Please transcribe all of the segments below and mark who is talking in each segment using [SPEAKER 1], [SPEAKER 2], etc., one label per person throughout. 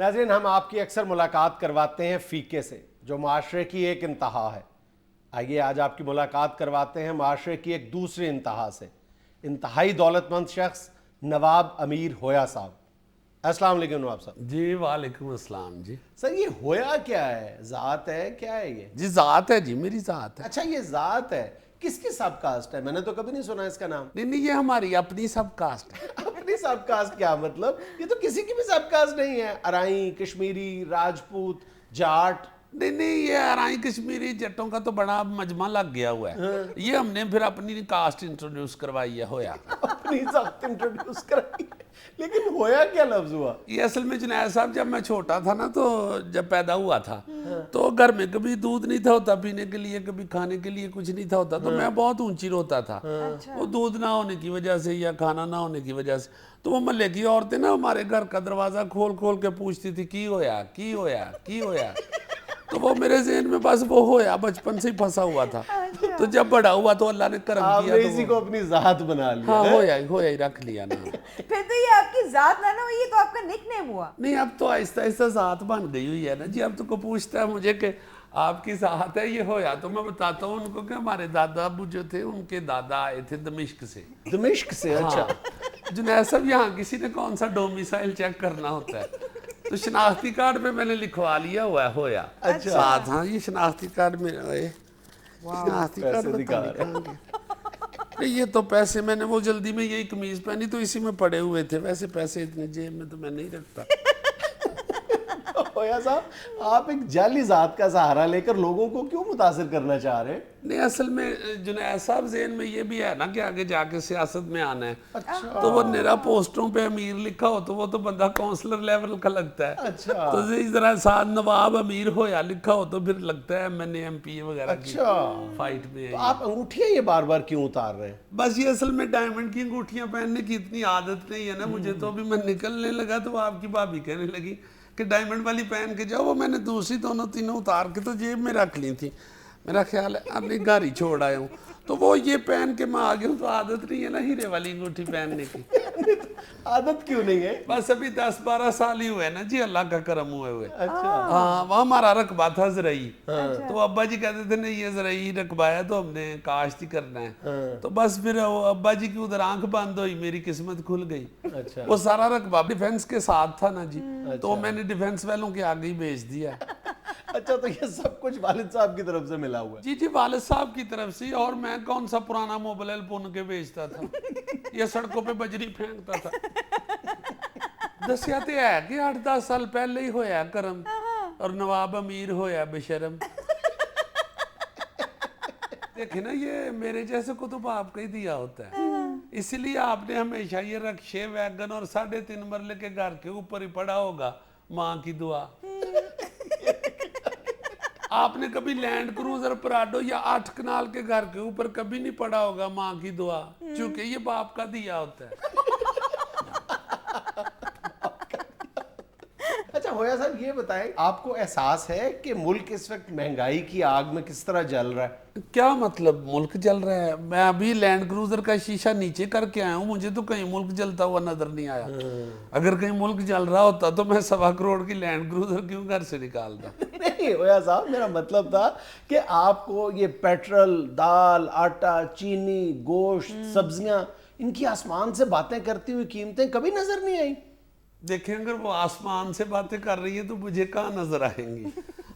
[SPEAKER 1] ناظرین، ہم آپ کی اکثر ملاقات کرواتے ہیں فیقے سے جو معاشرے کی ایک انتہا ہے. آئیے آج آپ کی ملاقات کرواتے ہیں معاشرے کی ایک دوسری انتہا سے. انتہائی دولت مند شخص نواب امیر ہویا صاحب. السلام علیکم نواب صاحب.
[SPEAKER 2] جی وعلیکم السلام. جی
[SPEAKER 1] سر یہ ہویا کیا ہے؟ ذات ہے کیا ہے یہ؟
[SPEAKER 2] جی ذات ہے جی، میری ذات ہے.
[SPEAKER 1] اچھا یہ ذات ہے. کس کی سب کاسٹ ہے؟ میں نے تو کبھی نہیں سنا اس کا نام.
[SPEAKER 2] نہیں یہ ہماری اپنی سب کاسٹ ہے.
[SPEAKER 1] اپنی سب کاسٹ کیا مطلب؟ یہ تو کسی کی بھی سب کاسٹ نہیں ہے. ارائیں، کشمیری، راجپوت، جاٹ.
[SPEAKER 2] نہیں یہ ارائیں کشمیری جٹوں کا تو بڑا مجمع لگ گیا ہوا ہے. یہ ہم نے پھر اپنی کاسٹ انٹروڈیوس کروائی ہے ہویا.
[SPEAKER 1] اپنی ذات انٹروڈیوس کرائی. لیکن ہویا کیا لفظ ہوا؟
[SPEAKER 2] یہ اصل میں جنید صاحب جب میں چھوٹا تھا نا، تو جب پیدا ہوا تھا تو گھر میں کبھی دودھ نہیں تھا ہوتا پینے کے لیے، کبھی کھانے کے لیے کچھ نہیں تھا ہوتا، تو میں بہت اونچی روتا تھا. وہ دودھ نہ ہونے کی وجہ سے یا کھانا نہ ہونے کی وجہ سے. تو وہ محلے کی عورتیں نا ہمارے گھر کا دروازہ کھول کھول کے پوچھتی تھی کی ہویا کی ہویا کی ہویا. تو وہ میرے ذہن میں بس وہ ہویا بچپن سے ہی پھنسا ہوا تھا. تو جب بڑا ہوا تو اللہ نے کرم
[SPEAKER 1] آپ
[SPEAKER 2] کیا
[SPEAKER 1] نے
[SPEAKER 2] تو
[SPEAKER 1] اسی کو اپنی ذات بنا لیا.
[SPEAKER 2] ہاں ہویا ہی رکھ لیا نا.
[SPEAKER 3] پھر تو یہ آپ کی ذات نہ ہوئی، یہ تو آپ کا نک نیم ہوا.
[SPEAKER 2] نہیں اب تو آہستہ آہستہ ذات بن گئی ہوئی ہے نا جی. اب تو کو پوچھتا ہے مجھے کہ آپ کی ذات ہے یہ ہویا، تو میں بتاتا ہوں ان کو کہ ہمارے دادا ابو جو تھے ان کے دادا آئے تھے دمشق سے.
[SPEAKER 1] دمشق سے؟ اچھا.
[SPEAKER 2] جنید صاحب یہاں کسی نے کون سا ڈومیسائل چیک کرنا ہوتا ہے، تو شناختی کارڈ پہ میں نے لکھوا لیا ہوا ہے ہویا.
[SPEAKER 1] اچھا.
[SPEAKER 2] ساتھ ہاں یہ شناختی کارڈ میں شناختی کارڈ بتا دکھائیں گے. یہ تو پیسے میں نے وہ جلدی میں یہی قمیض پہنی تو اسی میں پڑے ہوئے تھے. ویسے پیسے اتنے جیب میں تو میں نہیں رکھتا.
[SPEAKER 1] ہویا صاحب آپ ایک جعلی ذات کا سہارا لے کر لوگوں کو کیوں متاثر کرنا چاہ رہے ہیں؟
[SPEAKER 2] نہیں اصل میں جنید صاحب ذہن میں یہ بھی ہے نا کہ آگے جا کے سیاست میں آنا ہے. تو وہ میرا پوسٹوں پہ امیر لکھا ہو تو وہ تو بندہ کونسلر لیول کا لگتا ہے.
[SPEAKER 1] اچھا.
[SPEAKER 2] تو اس طرح ساتھ نواب امیر ہویا لکھا ہو تو پھر لگتا ہے میں نے MP وغیرہ کی فائٹ میں.
[SPEAKER 1] تو آپ انگوٹھیاں یہ بار بار کیوں اتار رہے ہیں؟
[SPEAKER 2] بس یہ اصل میں ڈائمنڈ کی انگوٹھیاں پہننے کی اتنی عادت نہیں ہے نا مجھے. تو ابھی میں نکلنے لگا تو آپ کی بھابھی کہنے لگی کہ ڈائمنڈ والی پہن کے جاؤ. وہ میں نے دوسری دونوں تینوں اتار کے تو جیب میں رکھ لی تھی. میرا خیال ہے اپنی گاڑی چھوڑ آیا ہوں تو وہ یہ پہن کے میں آ گیا ہوں. تو عادت نہیں ہے نا ہیرے والی انگوٹھی پہننے کی.
[SPEAKER 1] عادت کیوں نہیں ہے؟
[SPEAKER 2] بس ابھی 10-12 سال ہی ہوئے نا جی، اللہ کا کرم ہوئے.
[SPEAKER 1] اچھا.
[SPEAKER 2] ہاں وہ ہمارا رقبہ تھا زرعی. تو ابا جی کہتے تھے نہیں یہ زرعی رقبہ ہے تو ہم نے کاشت ہی کرنا ہے. تو بس پھر ابا جی کی ادھر آنکھ بند ہوئی، میری قسمت کھل گئی. وہ سارا رقبہ ڈیفنس کے ساتھ تھا نا جی. تو میں نے ڈیفنس والوں کے آگے ہی بھیج دیا.
[SPEAKER 1] اچھا تو یہ سب کچھ والد صاحب کی طرف سے ملا ہوا ہے؟
[SPEAKER 2] جی والد صاحب کی طرف سے. اور میں کون سا پرانا موبائل پن کے بیچتا تھا یا سڑکوں پہ بجری پھینکتا تھا. دسیاتے ہے کہ 8-10 سال پہلے ہی ہویا کرم اور نواب امیر ہویا بشرم. دیکھیں نا یہ میرے جیسے کو تو آپ کا ہی دیا ہوتا ہے. اسی لیے آپ نے ہمیشہ یہ رکشے ویگن اور 3.5 مرلے کے گھر کے اوپر ہی پڑا ہوگا ماں کی دعا. آپ نے کبھی لینڈ کروزر پراڈو یا 8 کنال کے گھر کے اوپر کبھی نہیں پڑا ہوگا ماں کی دعا، چونکہ یہ باپ کا دیا ہوتا ہے.
[SPEAKER 1] اچھا ہویا صاحب یہ بتائیں آپ کو احساس ہے کہ ملک اس وقت مہنگائی کی آگ میں کس طرح جل رہا ہے؟
[SPEAKER 2] کیا مطلب ملک جل رہا ہے؟ میں ابھی لینڈ کروزر کا شیشہ نیچے کر کے آیا ہوں، مجھے تو کہیں ملک جلتا ہوا نظر نہیں آیا. اگر کہیں ملک جل رہا ہوتا تو میں 1.25 کروڑ کی لینڈ کروزر کیوں گھر سے نکالتا.
[SPEAKER 1] نہیں ہویا صاحب میرا مطلب تھا کہ آپ کو یہ پیٹرول، دال، آٹا، چینی، گوشت، سبزیاں ان کی آسمان سے باتیں کرتی ہوئی قیمتیں کبھی نظر نہیں آئیں؟
[SPEAKER 2] دیکھیں اگر وہ آسمان سے باتیں کر رہی ہے تو مجھے کہاں نظر آئیں گی.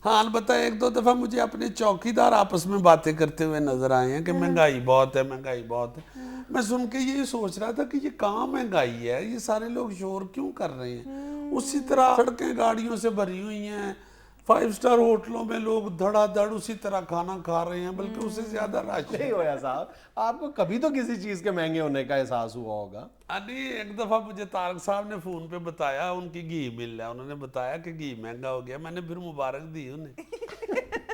[SPEAKER 2] ہاں البتہ 1-2 دفعہ مجھے اپنے چوکیدار آپس میں باتیں کرتے ہوئے نظر آئے ہیں کہ مہنگائی بہت ہے مہنگائی بہت ہے. میں سن کے یہ سوچ رہا تھا کہ یہ کہاں مہنگائی ہے، یہ سارے لوگ شور کیوں کر رہے ہیں. اسی طرح سڑکیں گاڑیوں سے بھری ہوئی ہیں، 5 سٹار ہوٹلوں میں لوگ دھڑا دھڑ اسی طرح کھانا کھا رہے ہیں، بلکہ اس سے زیادہ رش.
[SPEAKER 1] نہیں ہویا صاحب آپ کو کبھی تو کسی چیز کے مہنگے ہونے کا احساس ہوا ہوگا.
[SPEAKER 2] ایک دفعہ مجھے طارق صاحب نے فون پہ بتایا ان کی گھی مل ہے، انہوں نے بتایا کہ گھی مہنگا ہو گیا. میں نے پھر مبارک دی انہیں.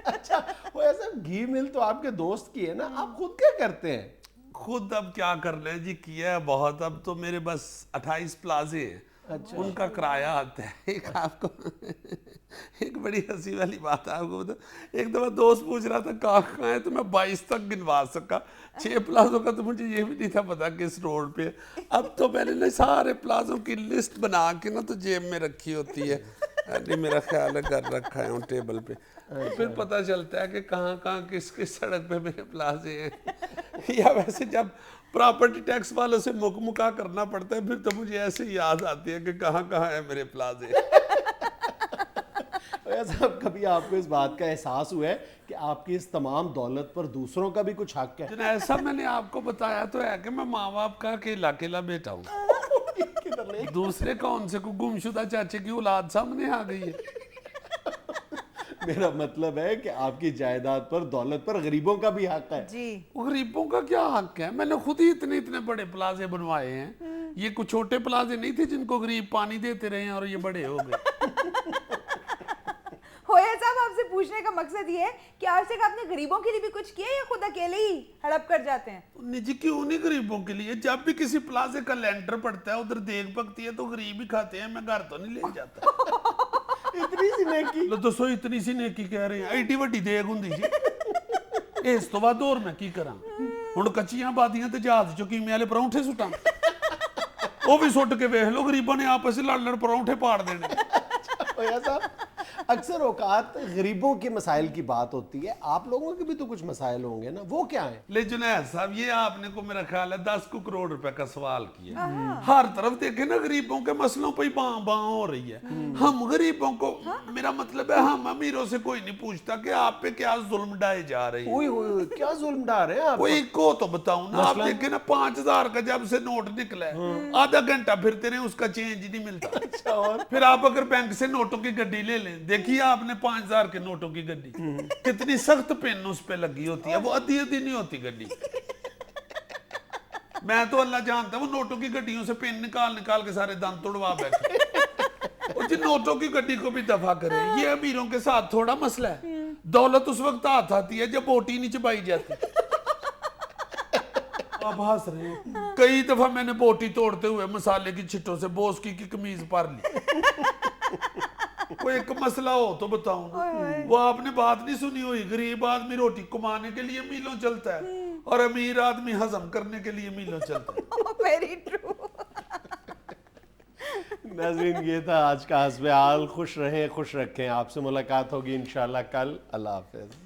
[SPEAKER 1] اچھا ہویا صاحب گھی مل تو آپ کے دوست کی ہے نا، آپ خود کیا کرتے ہیں؟
[SPEAKER 2] خود اب کیا کر لیں جی، کیا ہے بہت. اب تو میرے بس 28 پلازے ہیں. ان کا کرایہ آتا ہے. ایک آپ کو ایک بڑی ہنسی والی بات ہے آپ کو بتا. ایک دفعہ دوست پوچھ رہا تھا کہاں ہے تو میں 22 تک گنوا سکا. 6 پلازوں کا تو مجھے یہ بھی نہیں تھا پتا کس روڈ پہ. اب تو میں نے سارے پلازوں کی لسٹ بنا کے نا تو جیب میں رکھی ہوتی ہے نہیں میرا خیال ہے کر رکھا ہے ٹیبل پہ، پھر پتہ چلتا ہے کہ کہاں کہاں کس کس سڑک پہ میرے پلازے ہیں یا ویسے جب پراپرٹی ٹیکس والوں سے مکا کرنا پڑتا ہے پھر تو مجھے ایسے یاد آتی ہے کہ کہاں کہاں ہے میرے پلازے۔
[SPEAKER 1] صاحب کبھی آپ کو اس بات کا احساس ہوا ہے کہ آپ کی اس تمام دولت پر دوسروں کا بھی کچھ حق ہے؟
[SPEAKER 2] ایسا میں نے آپ کو بتایا تو ہے کہ میں ماں باپ کا اکیلا بیٹا ہوں، دوسرے کون سے کو گمشدہ چاچے کی اولاد سامنے آ گئی ہے۔
[SPEAKER 1] میرا مطلب ہے کہ آپ کی جائیداد پر دولت پر غریبوں کا بھی حق ہے۔
[SPEAKER 3] جی
[SPEAKER 2] غریبوں کا کیا حق ہے؟ میں نے خود ہی اتنے بڑے پلازے بنوائے ہیں، یہ کچھ چھوٹے پلازے نہیں تھے جن کو غریب پانی دیتے رہے ہیں اور یہ بڑے ہو گئے۔
[SPEAKER 3] ہویا صاحب آپ سے پوچھنے کا مقصد یہ ہے کہ آج تک آپ نے غریبوں کے لیے بھی کچھ کیا یا خود اکیلے ہی ہڑپ کر جاتے ہیں؟
[SPEAKER 2] جی کیوں نہیں غریبوں کے لیے، جب بھی کسی پلازے کا لینٹر پڑتا ہے ادھر دیکھ پکتی ہے تو غریب ہی کھاتے ہیں، میں گھر تو نہیں لے جاتا۔
[SPEAKER 1] اتنی سی نیکی؟
[SPEAKER 2] لو دسو اتنی سی نیکی کہہ رہے ہیں، ایڈی وڈی دیگ ہوندی جی، اس تو بعد اور میں کی کراں؟ ہن کچیاں بادیاں تے جہاز چو کیمے والے پرونٹھے سٹاں، وہ بھی سٹ کے ویکھ لو غریباں نے آپس لڑ پرونٹھے پاڑ دینے۔
[SPEAKER 1] ہویا صاحب اکثر اوقات غریبوں کے مسائل کی بات ہوتی ہے، آپ لوگوں کے بھی تو کچھ مسائل ہوں گے نا، وہ کیا ہیں؟
[SPEAKER 2] لے جنید صاحب یہ آپ نے کو میرا خیال ہے 10 کروڑ روپے کا سوال کیا، ہر طرف دیکھیں نا غریبوں کے مسئلوں پہ ہی باں ہو رہی ہے۔ ہم غریبوں کو، میرا مطلب ہے ہم امیروں سے کوئی نہیں پوچھتا کہ آپ پہ کیا ظلم ڈائے جا رہے ہیں۔
[SPEAKER 1] اوئے کیا ظلم ڈال رہے ہیں آپ؟
[SPEAKER 2] کوئی کو تو بتاؤں نا، آپ دیکھیں نا 5000 کا جب سے نوٹ نکلا ہے آدھا گھنٹہ پھرتے رہے اس کا چینج نہیں ملتا، پھر آپ اگر بینک سے نوٹوں کی گڈی لے لیں، دیکھیے آپ نے 5000 کے نوٹوں کی گڈی کتنی سخت پن اس پہ لگی ہوتی ہے، وہ ادھی نہیں ہوتی گڈی۔ میں تو اللہ جانتا ہوں وہ نوٹوں کی گڈیوں سے پن نکال کے سارے دانت توڑوا بیٹھے۔ اور جن نوٹوں کی گڈی کو بھی دفع کرے، یہ امیروں کے ساتھ تھوڑا مسئلہ ہے، دولت اس وقت ہاتھ آتی ہے جب بوٹی نہیں چبائی جاتی۔ آپ ہنس رہے ہیں، کئی دفعہ میں نے بوٹی توڑتے ہوئے مسالے کی چھٹوں سے بوس کی قمیض پر لی۔ کوئی ایک مسئلہ ہو تو بتاؤں نا، وہ آپ نے بات نہیں سنی ہوئی، غریب آدمی روٹی کمانے کے لیے میلوں چلتا ہے اور امیر آدمی ہضم کرنے کے لیے میلوں چلتا ہے۔
[SPEAKER 3] Very true.
[SPEAKER 1] ناظرین یہ تھا آج کا حسب حال، خوش رہیں خوش رکھیں، آپ سے ملاقات ہوگی انشاءاللہ کل، اللہ حافظ۔